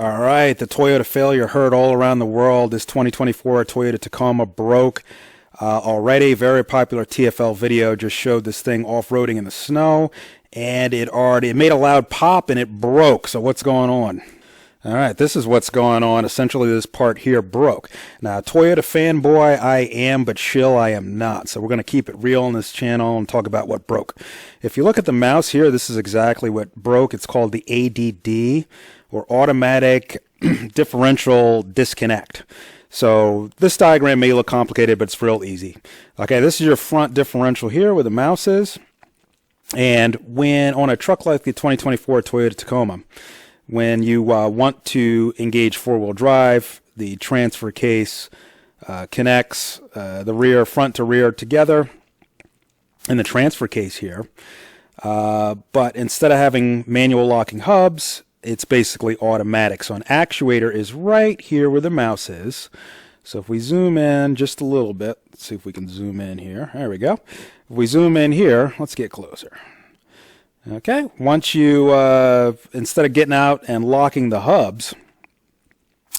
All right, the Toyota failure heard all around the world. This 2024 Toyota Tacoma broke. Already, very popular TFL video just showed this thing off-roading in the snow, and it made a loud pop and it broke. So what's going on? All right, this is what's going on. Essentially, this part here broke. Now, Toyota fanboy I am, but shill I am not. So we're going to keep it real on this channel and talk about what broke. If you look at the mouse here, this is exactly what broke. It's called the ADD, or automatic differential disconnect. So this diagram may look complicated, but it's real easy. Okay, this is your front differential here where the mouse is. And when on a truck like the 2024 Toyota Tacoma, when you want to engage four-wheel drive, the transfer case connects the rear, front to rear together in the transfer case here. But instead of having manual locking hubs, it's basically automatic. So an actuator is right here where the mouse is. So if we zoom in just a little bit, let's see if we can zoom in here. There we go. If we zoom in here, let's get closer. Okay, once you, instead of getting out and locking the hubs,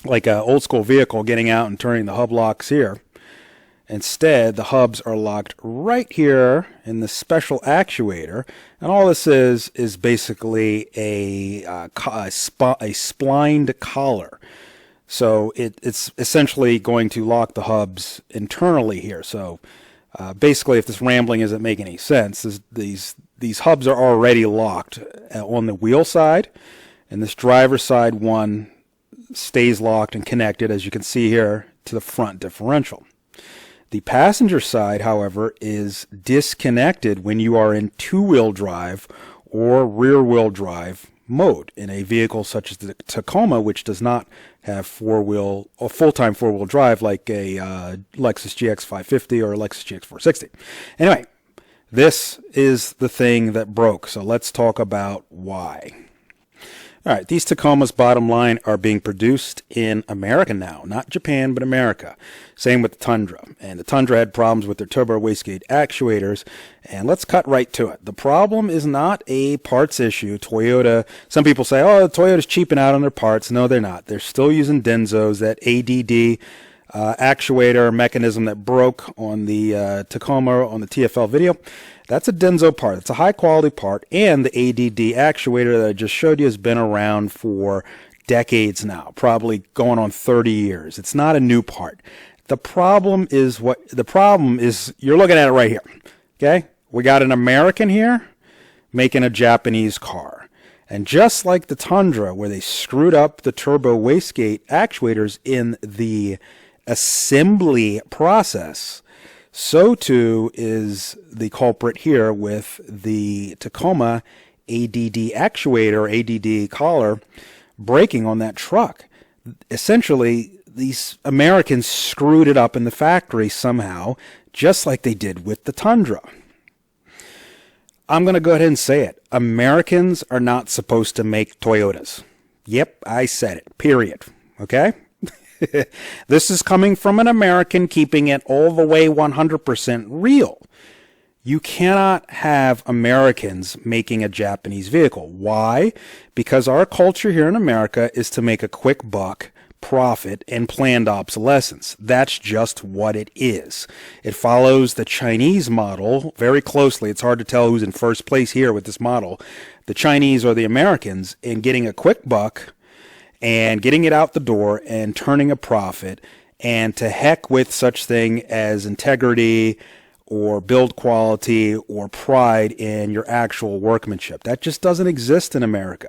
like an old school vehicle, getting out and turning the hub locks here, instead the hubs are locked right here in the special actuator. And all this is basically a splined collar. So it's essentially going to lock the hubs internally here. So basically, if this rambling isn't making any sense, these hubs are already locked on the wheel side, and this driver's side one stays locked and connected, as you can see here, to the front differential. The passenger side, however, is disconnected when you are in two-wheel drive or rear-wheel drive mode in a vehicle such as the Tacoma, which does not have full-time four-wheel drive like a Lexus GX 550 or a Lexus GX 460. Anyway, this is the thing that broke, so let's talk about why. All right, these Tacomas, bottom line, are being produced in America now, not Japan, but America. Same with the Tundra. And the Tundra had problems with their turbo wastegate actuators. And let's cut right to it. The problem is not a parts issue. Toyota, some people say, oh, Toyota's cheaping out on their parts. No, they're not. They're still using Denzos, that ADD actuator mechanism that broke on the Tacoma on the TFL video. That's a Denso part. It's a high quality part, and the ADD actuator that I just showed you has been around for decades now, probably going on 30 years. It's not a new part. The problem is you're looking at it right here. Okay? We got an American here making a Japanese car. And just like the Tundra, where they screwed up the turbo wastegate actuators in the assembly process, so too is the culprit here with the Tacoma ADD actuator, ADD collar, breaking on that truck. Essentially, these Americans screwed it up in the factory somehow, just like they did with the Tundra. I'm going to go ahead and say it. Americans are not supposed to make Toyotas. Yep, I said it. Period. Okay? This is coming from an American, keeping it all the way 100% real. You cannot have Americans making a Japanese vehicle. Why? Because our culture here in America is to make a quick buck, profit, and planned obsolescence. That's just what it is. It follows the Chinese model very closely. It's hard to tell who's in first place here with this model. The Chinese or the Americans in getting a quick buck and getting it out the door and turning a profit, and to heck with such thing as integrity or build quality or pride in your actual workmanship. That just doesn't exist in America.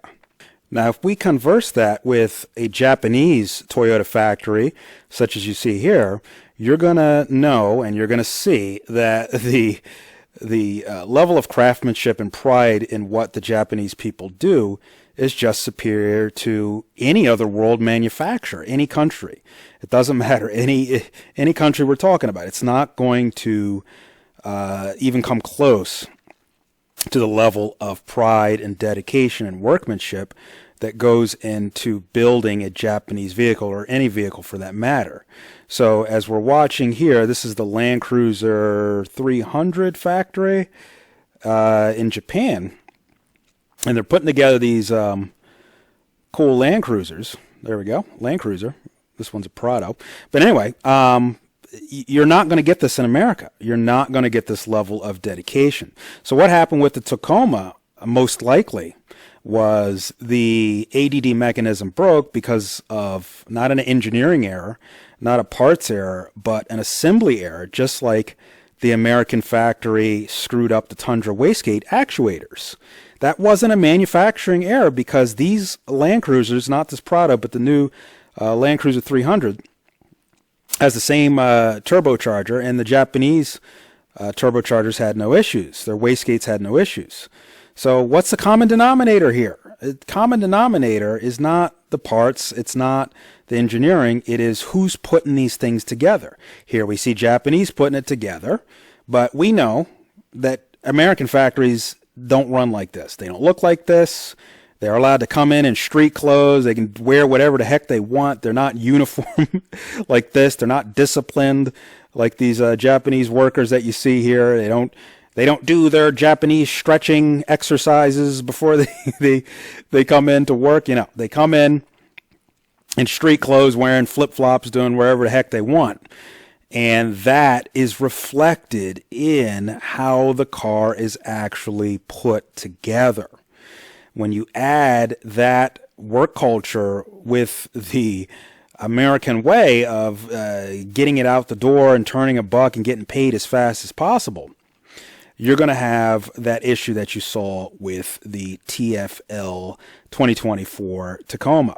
Now, if we converse that with a Japanese Toyota factory, such as you see here, you're going to know and you're going to see that the level of craftsmanship and pride in what the Japanese people do is just superior to any other world manufacturer, any country. It doesn't matter, any country we're talking about. It's not going to even come close to the level of pride and dedication and workmanship that goes into building a Japanese vehicle, or any vehicle for that matter. So as we're watching here, this is the Land Cruiser 300 factory in Japan. And they're putting together these cool Land Cruisers. There we go. Land Cruiser. This one's a Prado. But anyway, you're not going to get this in America. You're not going to get this level of dedication. So what happened with the Tacoma, most likely, was the ADD mechanism broke because of not an engineering error, not a parts error, but an assembly error, just like the American factory screwed up the Tundra wastegate actuators. That wasn't a manufacturing error because these Land Cruisers, not this Prado, but the new Land Cruiser 300, has the same turbocharger, and the Japanese turbochargers had no issues. Their wastegates had no issues. So what's the common denominator here? The common denominator is not the parts, it's not the engineering, it is who's putting these things together. Here we see Japanese putting it together, but we know that American factories don't run like this. They don't look like this. They're allowed to come in street clothes. They can wear whatever the heck they want. They're not uniform like this. They're not disciplined like these Japanese workers that you see here. They don't do their Japanese stretching exercises before they come in to work. You know, they come in street clothes, wearing flip-flops, doing wherever the heck they want. And that is reflected in how the car is actually put together. When you add that work culture with the American way of getting it out the door and turning a buck and getting paid as fast as possible, you're going to have that issue that you saw with the TFL 2024 Tacoma.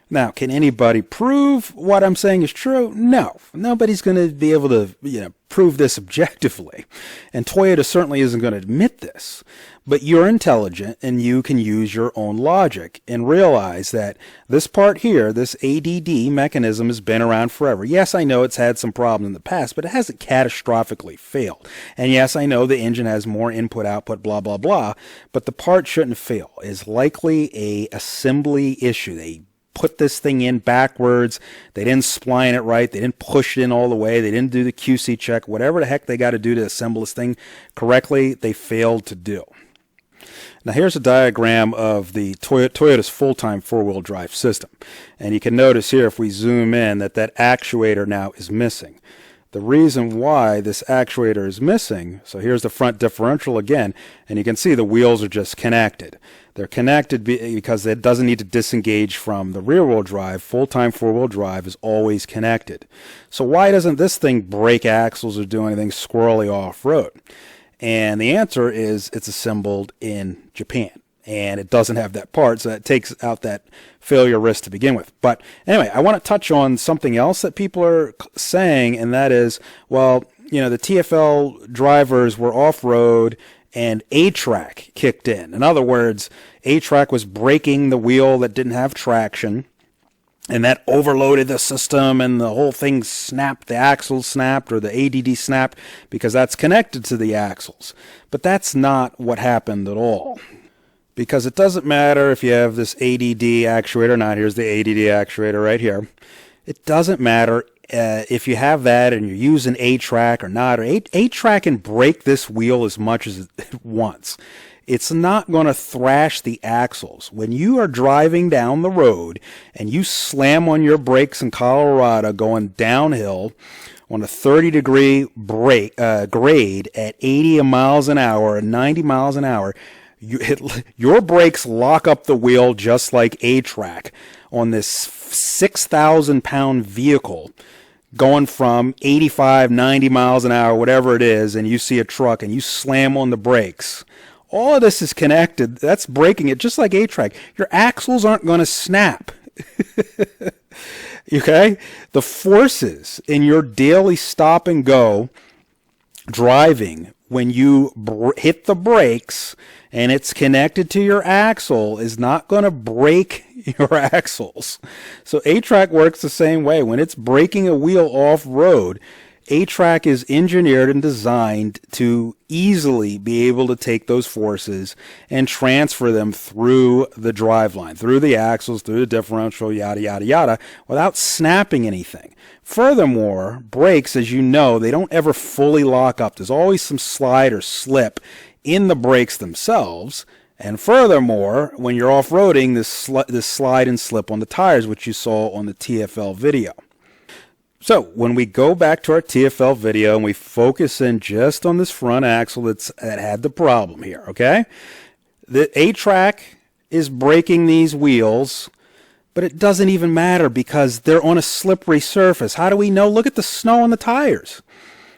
Now, can anybody prove what I'm saying is true? No. Nobody's going to be able to, prove this objectively. And Toyota certainly isn't going to admit this. But you're intelligent and you can use your own logic and realize that this part here, this ADD mechanism, has been around forever. Yes, I know it's had some problems in the past, but it hasn't catastrophically failed. And yes, I know the engine has more input, output, blah, blah, blah, but the part shouldn't fail. It's likely a assembly issue. They put this thing in backwards. They didn't spline it right. They didn't push it in all the way. They didn't do the QC check. Whatever the heck they got to do to assemble this thing correctly, they failed to do. Now here's a diagram of the Toyota's full-time four-wheel drive system. And you can notice here, if we zoom in, that actuator now is missing. The reason why this actuator is missing, so here's the front differential again, and you can see the wheels are just connected. They're connected because it doesn't need to disengage from the rear-wheel drive. Full-time four-wheel drive is always connected. So why doesn't this thing break axles or do anything squirrely off-road? And the answer is it's assembled in Japan, and it doesn't have that part, so that takes out that failure risk to begin with. But anyway, I want to touch on something else that people are saying, and that is, well, the TFL drivers were off-road and A-Track kicked in. In other words, A-Track was braking the wheel that didn't have traction, and that overloaded the system, and the whole thing snapped. The axles snapped, or the ADD snapped, because that's connected to the axles. But that's not what happened at all. Because it doesn't matter if you have this ADD actuator or not. Here's the ADD actuator right here. It doesn't matter if you have that and you're using A-Track or not. Or A-Track can brake this wheel as much as it wants. It's not going to thrash the axles. When you are driving down the road and you slam on your brakes in Colorado going downhill on a 30-degree grade at 80 miles an hour and 90 miles an hour, your brakes lock up the wheel just like A-Track on this 6,000-pound vehicle going from 85, 90 miles an hour, whatever it is, and you see a truck and you slam on the brakes. All of this is connected. That's braking it just like A-Track. Your axles aren't going to snap. Okay? The forces in your daily stop and go driving when you hit the brakes and it's connected to your axle is not going to break your axles. So A-Track works the same way. When it's braking a wheel off-road, A-Track is engineered and designed to easily be able to take those forces and transfer them through the driveline, through the axles, through the differential, yada, yada, yada, without snapping anything. Furthermore, brakes, as you know, they don't ever fully lock up. There's always some slide or slip in the brakes themselves, And furthermore, when you're off-roading, this slide and slip on the tires, which you saw on the TFL video. So when we go back to our TFL video and we focus in just on this front axle that had the problem here, okay? The A-Track is braking these wheels, but it doesn't even matter because they're on a slippery surface. How do we know? Look at the snow on the tires.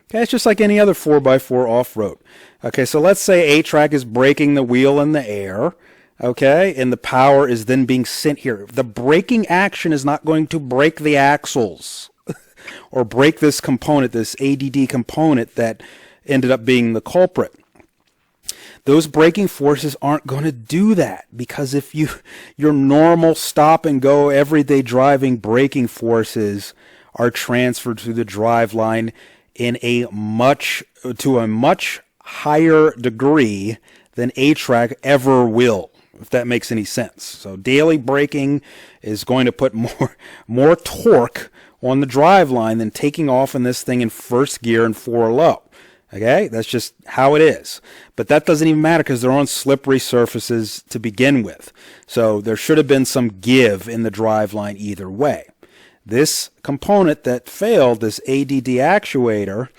Okay, it's just like any other 4x4 off-road. Okay, so let's say A-Track is braking the wheel in the air, okay, and the power is then being sent here. The braking action is not going to break the axles or break this component, this ADD component that ended up being the culprit. Those braking forces aren't going to do that because if your normal stop and go everyday driving braking forces are transferred to the driveline to a much higher degree than A-Track ever will, if that makes any sense. So daily braking is going to put more torque on the driveline than taking off in this thing in first gear and 4 low. Okay, that's just how it is. But that doesn't even matter because they're on slippery surfaces to begin with. So there should have been some give in the driveline either way. This component that failed, this ADD actuator,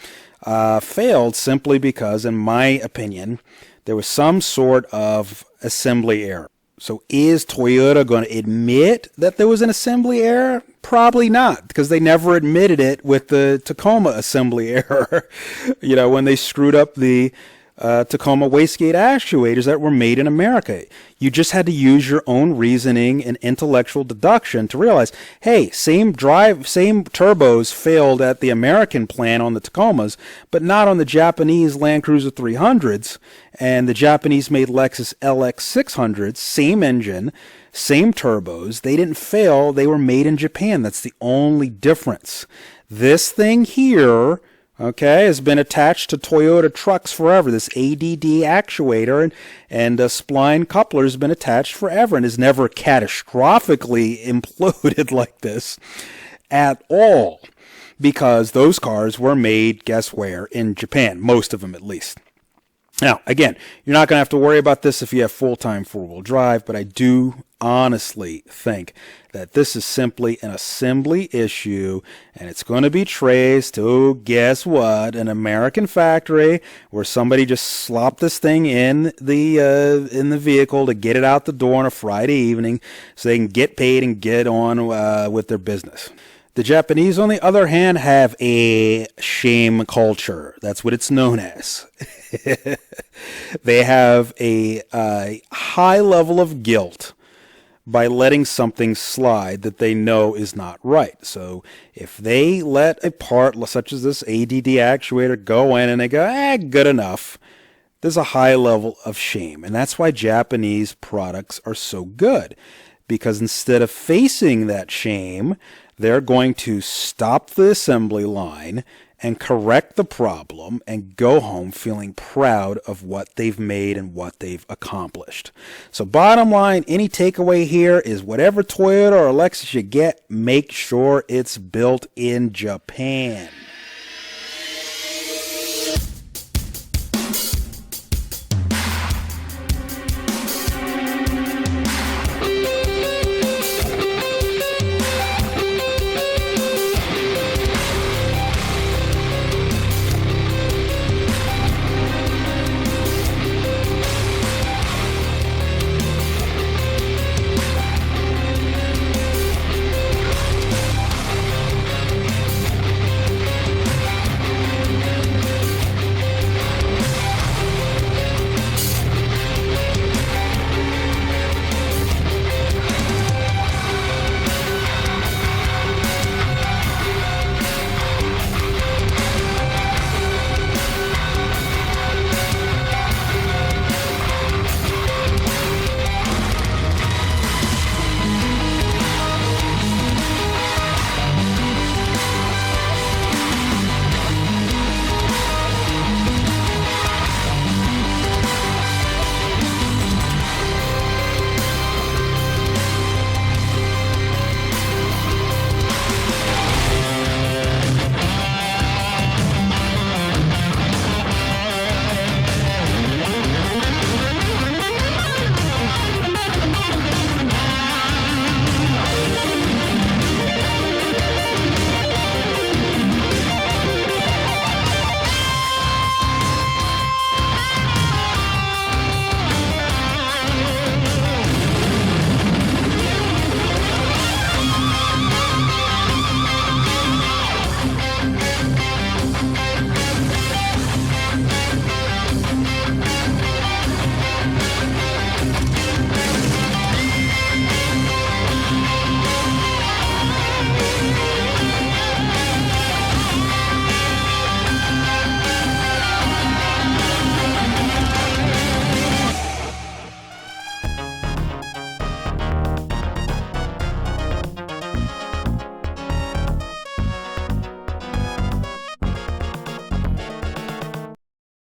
failed simply because, in my opinion, there was some sort of assembly error. So is Toyota going to admit that there was an assembly error? Probably not, because they never admitted it with the Tacoma assembly error. When they screwed up the Tacoma wastegate actuators that were made in America. You just had to use your own reasoning and intellectual deduction to realize, hey, same turbos failed at the American plant on the Tacomas, but not on the Japanese Land Cruiser 300s and the Japanese-made Lexus LX 600s, same engine, same turbos. They didn't fail. They were made in Japan. That's the only difference. This thing here, okay, has been attached to Toyota trucks forever. This ADD actuator and spline coupler has been attached forever and has never catastrophically imploded like this at all because those cars were made, guess where? In Japan, most of them at least. Now, again, you're not going to have to worry about this if you have full-time four-wheel drive, but I do honestly think that this is simply an assembly issue, and it's going to be traced to, guess what, an American factory where somebody just slopped this thing in the vehicle to get it out the door on a Friday evening so they can get paid and get on with their business. The Japanese, on the other hand, have a shame culture. That's what it's known as. They have a high level of guilt by letting something slide that they know is not right. So if they let a part such as this ADD actuator go in and they go, good enough, there's a high level of shame. And that's why Japanese products are so good. Because instead of facing that shame, they're going to stop the assembly line and correct the problem and go home feeling proud of what they've made and what they've accomplished. So bottom line, any takeaway here is whatever Toyota or Lexus you get, make sure it's built in Japan.